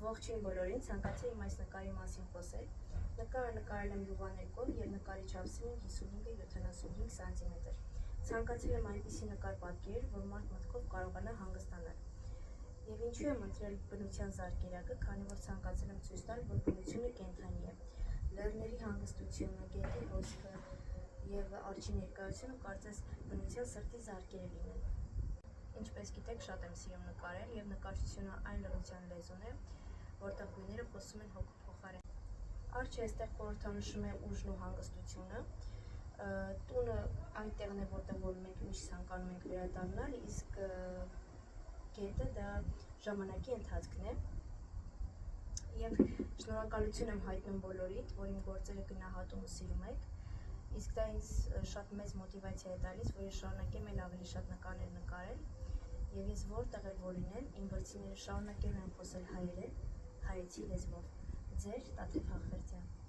Ողջույն բոլորին, ցանկացա իմ այս նկարի մասին խոսել։ Նկարը նկարել եմ յուվաներկով եւ նկարի չափսին 55-75 սանտիմետր։ Ցանկացել եմ այնպիսի նկար պատկերել, որ մարդ մտքով կարողանա հանգստանալ։ Եվ ինչու եմ ընտրել բնության զարկերակը, քանի որ ցանկացել եմ ցույց տալ, որ բնությունը կենդանի է։ Լեռների հանգստությունը, գետի հոսքը եւ արջի ներկայությունը կարծես բնության սրտի զարկերը լինեն։ Ինչպես գիտեք, շատ եմ սիրում նկարել եւ նկարչությունը այն լռության լեզուն է, որտեղ գույները խոսում են հոգու փոխարեն։ Արջը այստեղ խորհրդանշում է ուժն ու հանգստությունը։ Տունը այնտեղն է, որտեղ որ մենք միշտ ցանկանում ենք վերադառնալ, իսկ գետը դա ժամանակի ընթացքն է։ Եվ շնորհակալություն եմ հայտնում բոլորիդ, որ իմ գործերը գնահատում ու սիրում եք։ Իսկ դա ինձ շատ մեծ մոտիվացիա է տալիս, որ ես շարունակեմ էլ ավելի շատ նկարներ նկարել։ Եվ ես որտեղ էլ որ լինեմ, իմ վրցիները շարունակելու են խոսել հայերեն, հայեցի լեզվով։ Ձեր Տաթև Հաղվերդյան։